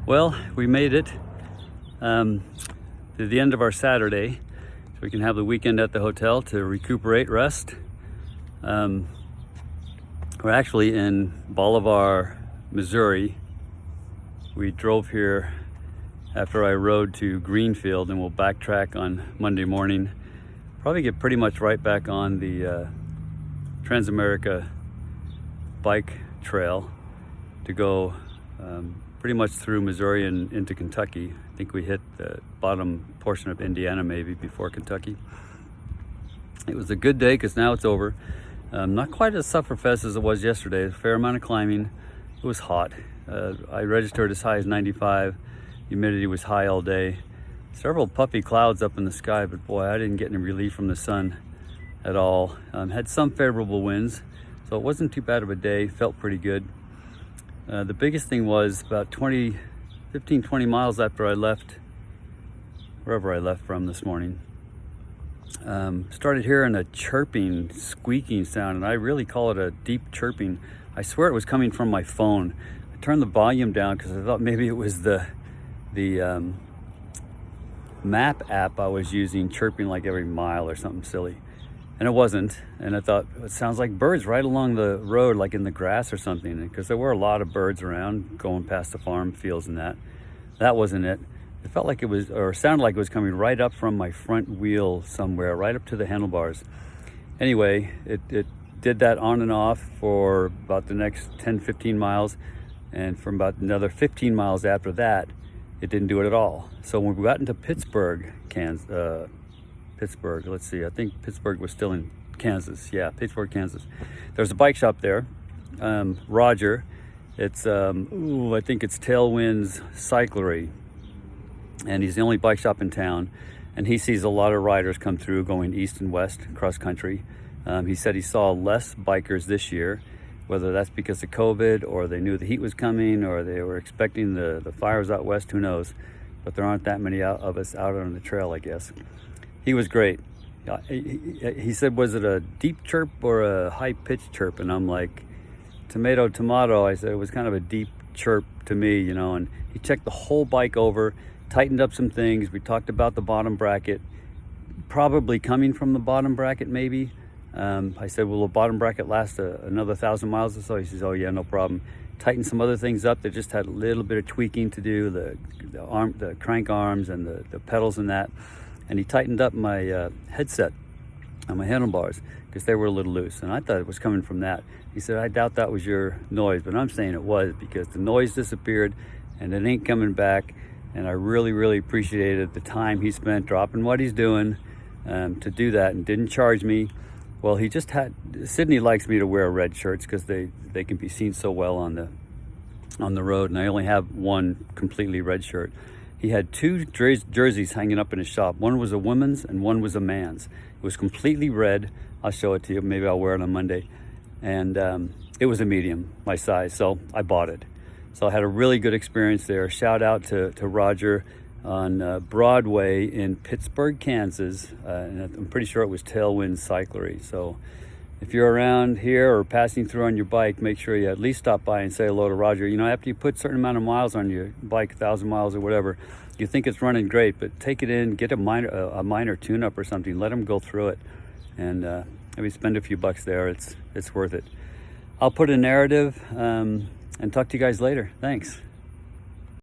Well, we made it to the end of our Saturday, so we can have the weekend at the hotel to recuperate, rest. We're actually in Bolivar, Missouri. We drove here after I rode to Greenfield, and we'll backtrack on Monday morning. Probably get pretty much right back on the Transamerica bike trail to go pretty much through Missouri and into Kentucky. I think we hit the bottom portion of Indiana maybe before Kentucky. It was a good day because now it's over. Not quite as sufferfest as it was yesterday. A fair amount of climbing. It was hot. I registered as high as 95. Humidity was high all day. Several puffy clouds up in the sky, but boy, I didn't get any relief from the sun at all. Had some favorable winds, so it wasn't too bad of a day. Felt pretty good. The biggest thing was about 15, 20 miles after I left, wherever I left from this morning, started hearing a chirping, squeaking sound, and I really call it a deep chirping. I swear it was coming from my phone. I turned the volume down because I thought maybe it was the map app I was using chirping like every mile or something silly. And it wasn't. And I thought, it sounds like birds right along the road, like in the grass or something, because there were a lot of birds around going past the farm fields and that. That wasn't it. It felt like it was, or sounded like it was coming right up from my front wheel somewhere, right up to the handlebars. Anyway, it did that on and off for about the next 10, 15 miles. And from about another 15 miles after that, it didn't do it at all. So when we got into Pittsburgh, Kansas, let's see, I think Pittsburgh was still in Kansas. Yeah, Pittsburgh, Kansas. There's a bike shop there, Roger. It's, I think it's Tailwind's Cyclery. And he's the only bike shop in town. And he sees a lot of riders come through going east and west, cross country. He said he saw less bikers this year, whether that's because of COVID or they knew the heat was coming or they were expecting the fires out west, who knows. But there aren't that many of us out on the trail, I guess. He was great. He said, was it a deep chirp or a high-pitched chirp? And I'm like, tomato, tomato. I said, it was kind of a deep chirp to me, you know. And he checked the whole bike over, tightened up some things. We talked about the bottom bracket, probably coming from the bottom bracket maybe. I said, will the bottom bracket last another 1,000 miles or so? He says, oh yeah, no problem. Tightened some other things up that just had a little bit of tweaking to do, the crank arms and the pedals and that. And he tightened up my headset on my handlebars because they were a little loose. And I thought it was coming from that. He said, I doubt that was your noise, but I'm saying it was because the noise disappeared and it ain't coming back. And I really, really appreciated the time he spent dropping what he's doing to do that and didn't charge me. Well, he just had, Sydney likes me to wear red shirts because they can be seen so well on the road. And I only have one completely red shirt. He had two jerseys hanging up in his shop. One was a woman's and one was a man's. It was completely red. I'll show it to you. Maybe I'll wear it on Monday. And it was a medium, my size, so I bought it. So I had a really good experience there. Shout out to Roger on Broadway in Pittsburgh, Kansas. And I'm pretty sure it was Tailwind Cyclery. So if you're around here or passing through on your bike, make sure you at least stop by and say hello to Roger. You know, after you put a certain amount of miles on your bike, 1,000 miles or whatever, you think it's running great, but take it in, get a minor tune-up or something. Let them go through it, and maybe spend a few bucks there. It's worth it. I'll put a narrative and talk to you guys later. Thanks.